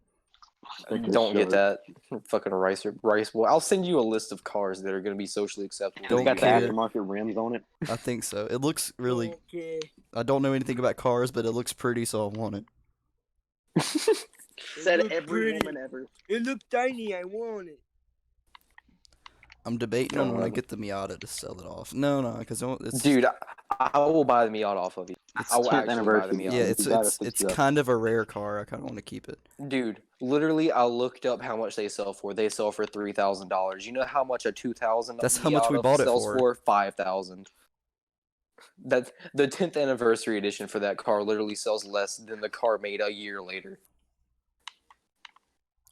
Don't get that. Fucking rice boy. I'll send you a list of cars that are going to be socially acceptable. Don't It's got the care. aftermarket rims on it. I think so. It looks really. Okay. I don't know anything about cars, but it looks pretty, so I want it. Said looked every pretty. woman ever. It looked tiny. I want it. I'm debating on when I God. get the Miata to sell it off. No, because it's Dude, I will buy the Miata off of you. It's I will 10th actually buy the anniversary. Miata. yeah, If it's you got it, it's fix it's it up. kind of a rare car. I kind of want to keep it. Dude, literally, I looked up how much they sell for. They sell for $3,000. You know how much a 2000? That's how much we bought it sells for. $5,000. That's the 10th anniversary edition for that car. Literally sells less than the car made a year later.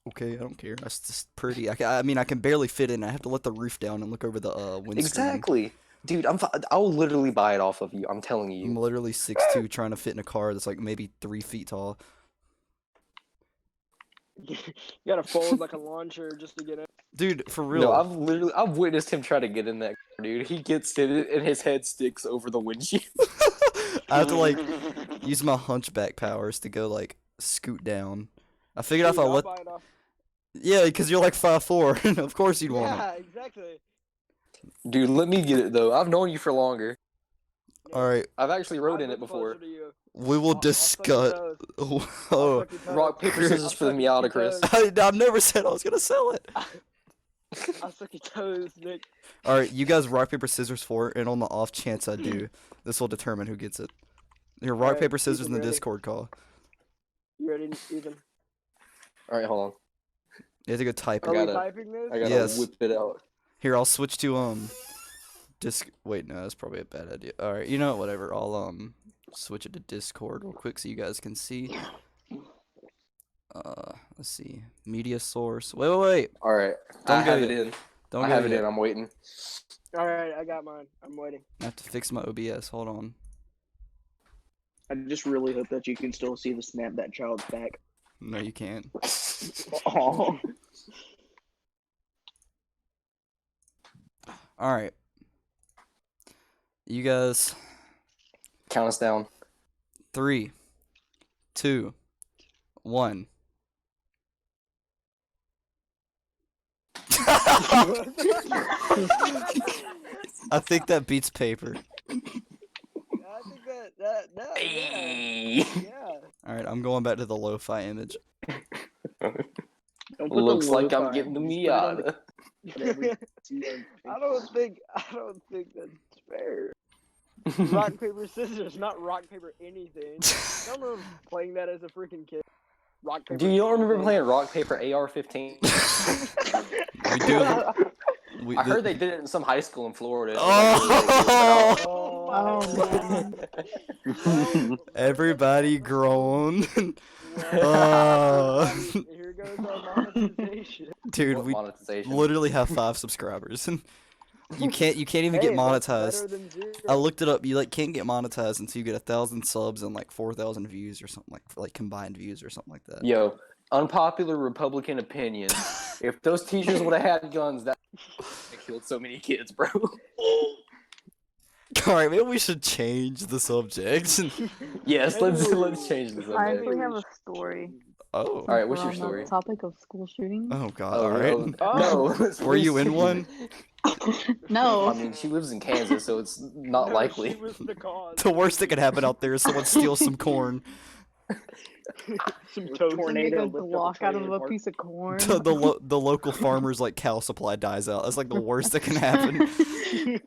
Okay, I don't care. That's just pretty. I mean, I can barely fit in. I have to let the roof down and look over the windscreen. Exactly, dude. I'll literally buy it off of you. I'm telling I'm you. literally 6'2", trying to fit in a car that's like maybe 3 feet tall. You gotta fold like a launcher just to get in. Dude, for real. No, I've witnessed him try to get in that car, dude. He gets in it and his head sticks over the windshield. I have to like use my hunchback powers to go like scoot down. I figured if I I'll let, buy it off. yeah, because you're like 5'4", of course you'd want it. Yeah, exactly. Dude, let me get it though. I've known you for longer. All right, I've actually rode I in it live before. closer to you. we will I'll suck your discuss. toes. Oh, I'll suck your toes. Rock, paper, scissors I'll for the suck your Miata, Chris. toes. I've never said I was gonna sell it. I'll suck your toes, Nick. All right, you guys rock paper scissors for it, and on the off chance I do, this will determine who gets it. Here, rock Alright, paper scissors Ethan, in the ready? Discord call. You ready, Ethan? All right, hold on. You have to go type Are it. we gotta- typing this? I gotta Yes. whip it out. Here, I'll switch to Wait, no, that's probably a bad idea. All right, you know what? Whatever. I'll switch it to Discord real quick so you guys can see. Let's see. Media source. Wait. All right, Don't I go have it yet. in. Don't I go have it yet. in. I'm waiting. All right, I got mine. I'm waiting. I have to fix my OBS. Hold on. I just really hope that you can still see the snap that child's back. No, you can't. Oh, All right. You guys. Count us down. 3, 2, 1. I think that beats paper. I think that yeah. Hey. Yeah. All right, I'm going back to the lo-fi image. don't put Looks the like I'm lo-fi, getting the just put it on Miata. whatever. I don't think that's fair. Rock paper scissors, not rock paper anything. I don't remember playing that as a freaking kid. Rock paper. Do you don't remember anything. playing rock paper AR-15? We do. We, I heard they did it in some high school in Florida. Oh! Oh, Oh, Everybody groan. well, Uh, here goes our monetization. Dude, What we monetization? literally have 5 subscribers. You can't even Hey, get that's monetized. better than zero. I looked it up. You like can't get monetized until you get 1,000 subs and like 4,000 views or something like combined views or something like that. Yo, unpopular Republican opinion. If those teachers would have had guns, that would have killed so many kids, bro. All right, maybe we should change the subject. Yes, let's change this. I Okay. actually have a story. Oh. All right, what's We're your on story? the topic of school shootings. Oh God. Oh, All right. No. Were you in one? No. I mean, she lives in Kansas, so it's not No, likely. She was the cause. The worst that could happen out there is someone steals some corn. Some toast. Make Tornado a lift up a Glock out of trailer a park. piece of corn. The local farmer's like cow supply dies out. That's like the worst that can happen.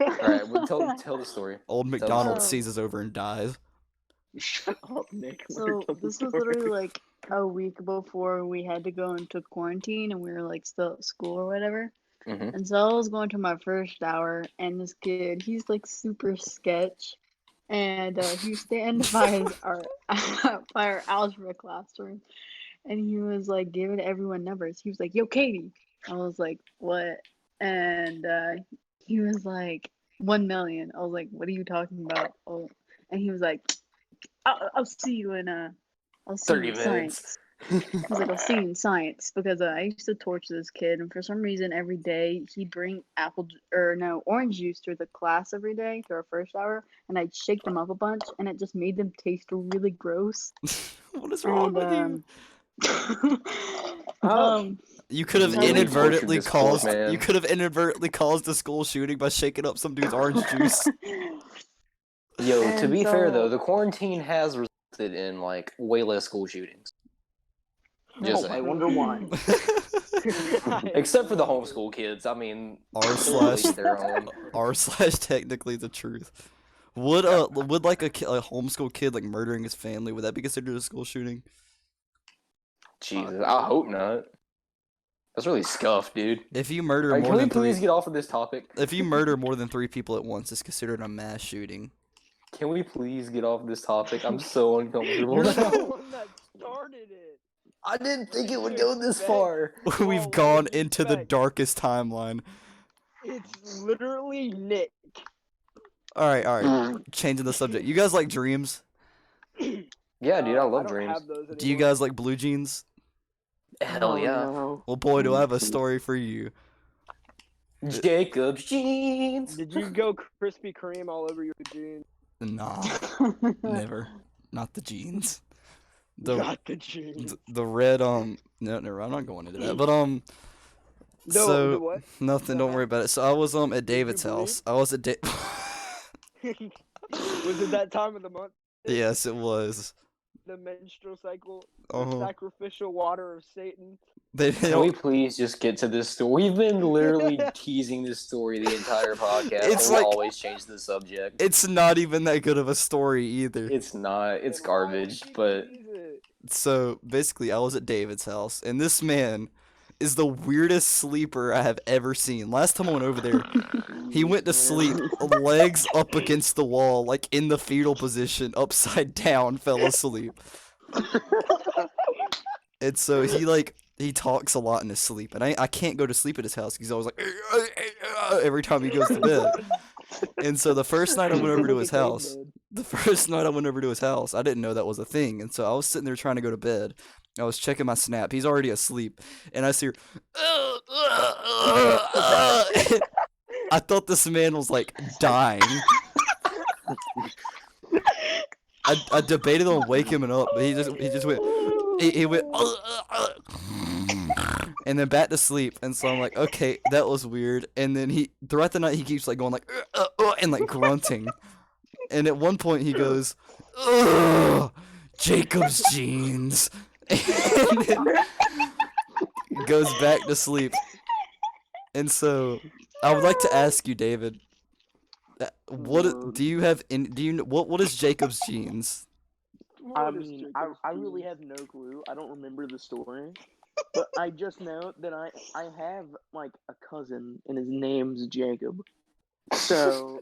All right, well, tell the story. Old Tell the McDonald story. seizes over and dies. Shut up, Nick. Let her So tell the this was story. literally like a week before we had to go into quarantine, and we were like still at school or whatever. Mhm. And so I was going to my first shower, and this kid, he's like super sketch, and he was standing by by our algebra classroom, and he was like giving everyone numbers. He was like, "Yo, Katie." I was like, "What?" And he was like, 1,000,000. I was like, "What are you talking about?" Oh, and he was like, I'll see you in 30 in minutes. science." I was like, I'll see you in science, because I used to torture this kid, and for some reason every day he'd bring orange juice to the class every day to our first hour, and I'd shake them up a bunch, and it just made them taste really gross. What is wrong with you? You could have Really inadvertently tortured this poor caused. man. You could have inadvertently caused a school shooting by shaking up some dude's orange juice. Yo, to And be fair though, so- the quarantine has resulted in like way less school shootings. Just I saying. wonder why. Except for the homeschool kids. I mean, R they'll slash each their own. R slash technically the truth. Would like a homeschool kid like murdering his family, would that be considered a school shooting? Jesus, I hope not. That's really scuffed, dude. If you murder Alright, more can we than please three, get off of this topic? if you murder more than 3 people at once, it's considered a mass shooting. Can we please get off of this topic? I'm so uncomfortable You're the now. one that started it. I didn't think it would do you go this expect? far. We've what gone did you into the expect? darkest timeline. It's literally Nick. All right. Changing the subject. You guys like dreams? Yeah, dude, I love don't dreams. have those Do you anymore. guys like blue jeans? Hell Oh, yeah. no. Well, boy, do I have a story for you. Jacob's jeans. Did you go Krispy Kreme all over your jeans? Nah, never. Not the jeans. The Not the jeans. the red no, never. I'm not going into that. But No, so the what? nothing. Don't worry about it. So I was at David's bleed? house. I was at Was it that time of the month? Yes, it was. The menstrual cycle? The Uh-huh. sacrificial water of Satan? They Can we don't. please just get to this story? We've been literally teasing this story the entire podcast. It's and we like- always change the subject. It's not even that good of a story either. It's not. It's Then why would garbage. you But tease it? So basically, I was at David's house, and this man is the weirdest sleeper I have ever seen. Last time I went over there, he went to sleep, legs up against the wall, like in the fetal position, upside down, fell asleep. And so he talks a lot in his sleep, and I can't go to sleep at his house because he's always like every time he goes to bed. And so the first night I went over to his house, I didn't know that was a thing, and so I was sitting there trying to go to bed. I was checking my snap. He's already asleep, and I see her. I thought this man was like dying. I debated on waking him up, but he just went. He went. And then back to sleep, and so I'm like, okay, that was weird. And then throughout the night he keeps like going like and like grunting, and at one point he goes, "Ugh, Jacob's jeans," and then goes back to sleep. And so I would like to ask you, David, what do you have in? Do you what is Jacob's jeans? I What is mean, Jacob's I really jeans? have no clue. I don't remember the story. But I just know that I have like a cousin and his name's Jacob. So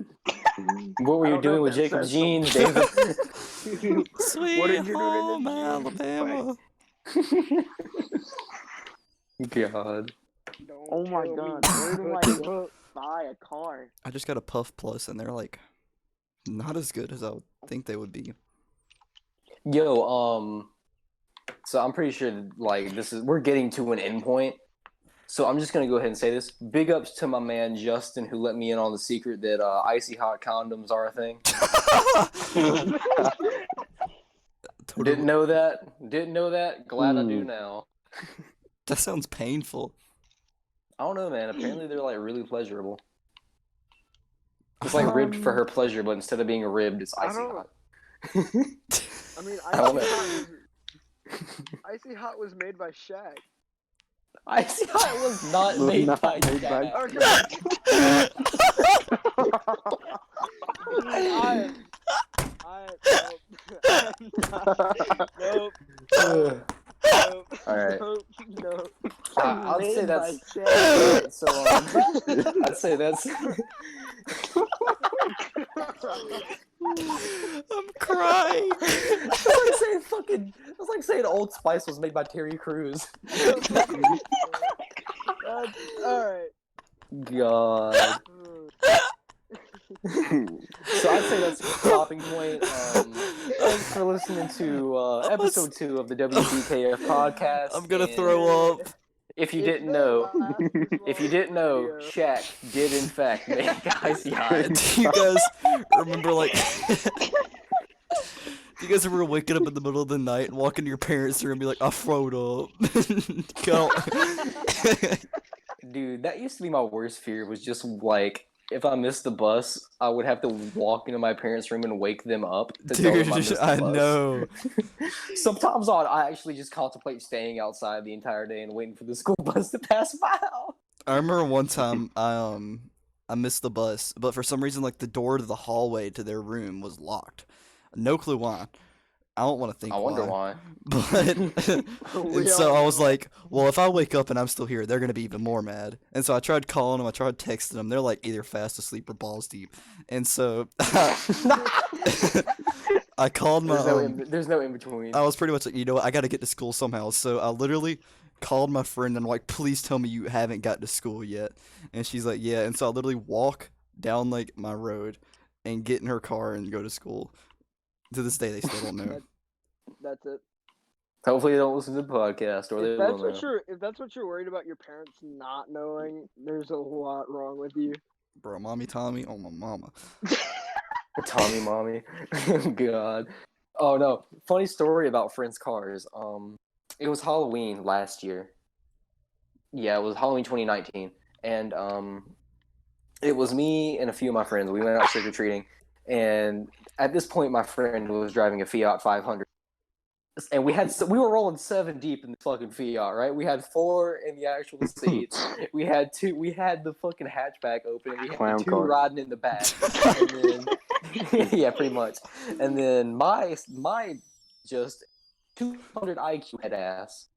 what were I you don't know doing if with that Jacob's says jeans, something. David? Sweet What did you do to home the Alabama. God. Don't Oh my tell me god, where do I what the go buy a car? I just got a Puff Plus, and they're like not as good as I would think they would be. Yo, so I'm pretty sure that, like we're getting to an end point. So I'm just gonna go ahead and say this. Big ups to my man Justin who let me in on the secret that icy hot condoms are a thing. Didn't know that. Glad I do now. That sounds painful. I don't know, man. Apparently they're like really pleasurable. It's like ribbed for her pleasure, but instead of being ribbed, it's I icy don't- hot. I mean, I don't icy know. hot Icy Hot was made by Shaq. Icy Hot was not Was made not by made by Shaq. Oh, nope. Nope. Alright. Nope. I'd say Made by that's Shaq. alright, so I'd say that's I'm crying. It's like saying Old Spice was made by Terry Crews. Alright. God. So I'd say that's a stopping point. Thanks for listening to episode 2 of the WBKF podcast. I'm gonna and throw up. If you It's didn't the know, last if you didn't know, video. Shaq did in fact make Icy Hot. Do you guys remember like? Do you guys ever waking up in the middle of the night and walk into your parents' room and be like, "I throwed up"? Go. Dude, that used to be my worst fear. Was just like if I missed the bus, I would have to walk into my parents' room and wake them up to tell them I missed Dude, the I bus. know. Sometimes I actually just contemplate staying outside the entire day and waiting for the school bus to pass my house. I remember one time I missed the bus, but for some reason like the door to the hallway to their room was locked. No clue why. I don't want to think I wonder why. But and so I was like, well, if I wake up and I'm still here, they're gonna be even more mad. And so I tried calling them, I tried texting them. They're like either fast asleep or balls deep. And so I called my. There's no in between. I was pretty much like, you know what, I got to get to school somehow. So I literally called my friend and I'm like, please tell me you haven't got to school yet. And she's like, yeah. And so I literally walk down like my road and get in her car and go to school. To this day, they still don't know. That's it. Hopefully they don't listen to the podcast, or they will know. If that's what you're worried about, your parents not knowing, there's a lot wrong with you. Bro, mommy Tommy, oh my mama. Tommy, mommy, God. Oh no, funny story about friends' cars. It was Halloween last year. Yeah, it was Halloween 2019, and it was me and a few of my friends. We went out trick or treating, and at this point, my friend was driving a Fiat 500. And we were rolling 7 deep in the fucking Fiat, right? We had 4 in the actual seats. We had the fucking hatchback open. And we had Clown 2 car. riding in the back. And then, yeah, pretty much. And then my just 200 IQ head ass.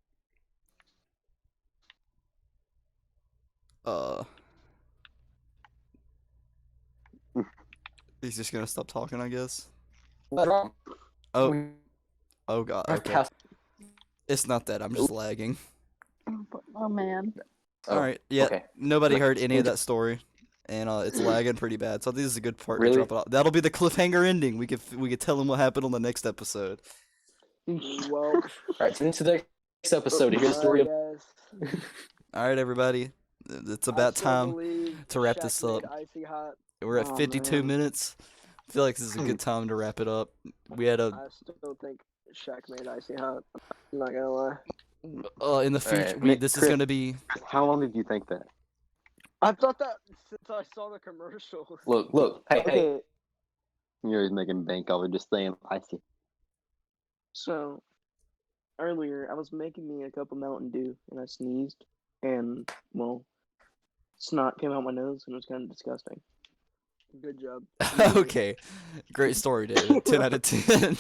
He's just gonna stop talking, I guess. Oh, Oh god, okay. It's not that, I'm just lagging. Oh man. Alright, yeah, okay. nobody heard any of that story. And it's lagging pretty bad, so this is a good part Really? to drop it off. That'll be the cliffhanger ending. We could tell them what happened on the next episode. Well, Alright, so into the next episode, here's the story of... Alright, everybody. It's about time to wrap this up. We're at 52 minutes. I feel like this is a good time to wrap it up. We had I still think Shaq made Icy Hot. I'm not gonna lie. in the future, Alright, this is Chris- gonna be. How long did you think that? I thought that since I saw the commercial. Look, hey. Okay, You're always making bank off of just saying icy. so earlier I was making me a cup of Mountain Dew and I sneezed and well, snot came out my nose and it was kind of disgusting. Good job. Okay, great story, David. 10 out of 10.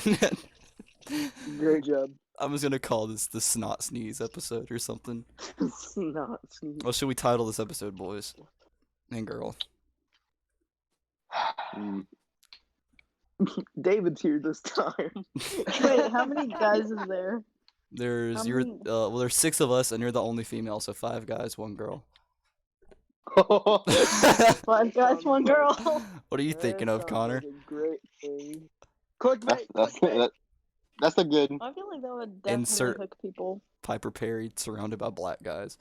Great job. I'm just gonna call this the snot sneeze episode or something. Snot sneeze. What should we title this episode, boys and girl? David's here this time. Wait, how many guys is there? There's How you're many- well, there's 6 of us and you're the only female, so 5 guys, 1 girl. 5 guys, 1 girl. What are you thinking of, Connor? Like a great thing. Clickbait. That's a good. I feel like that would definitely Insert- hook people. Piper Perry surrounded by black guys.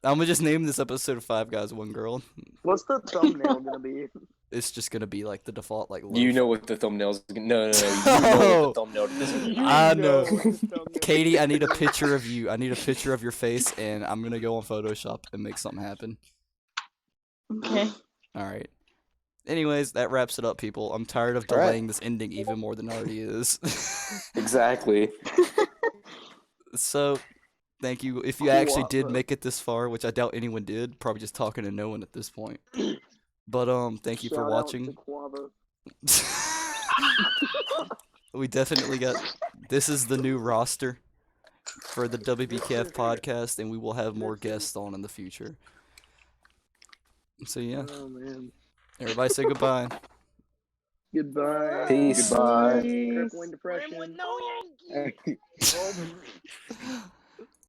I'm gonna just name this episode 5 guys, 1 girl. What's the thumbnail gonna be? It's just gonna be like the default like. You loaf. know what the thumbnail's... No. You know what the thumbnail is. I know. what the thumbnail Katie, I need a picture of you. I need a picture of your face, and I'm gonna go on Photoshop and make something happen. Okay. All right. Anyways, that wraps it up, people. I'm tired of All right. delaying this ending even more than it already is. Exactly. So, thank you. If you actually did make it this far, which I doubt anyone did, probably just talking to no one at this point. But thank you for Shout out to watching. Quavo. We definitely got. This is the new roster for the WBKF podcast, and we will have more guests on in the future. So yeah, Oh man. everybody say goodbye. Goodbye. Peace. Goodbye. Crippling depression. No Yankees.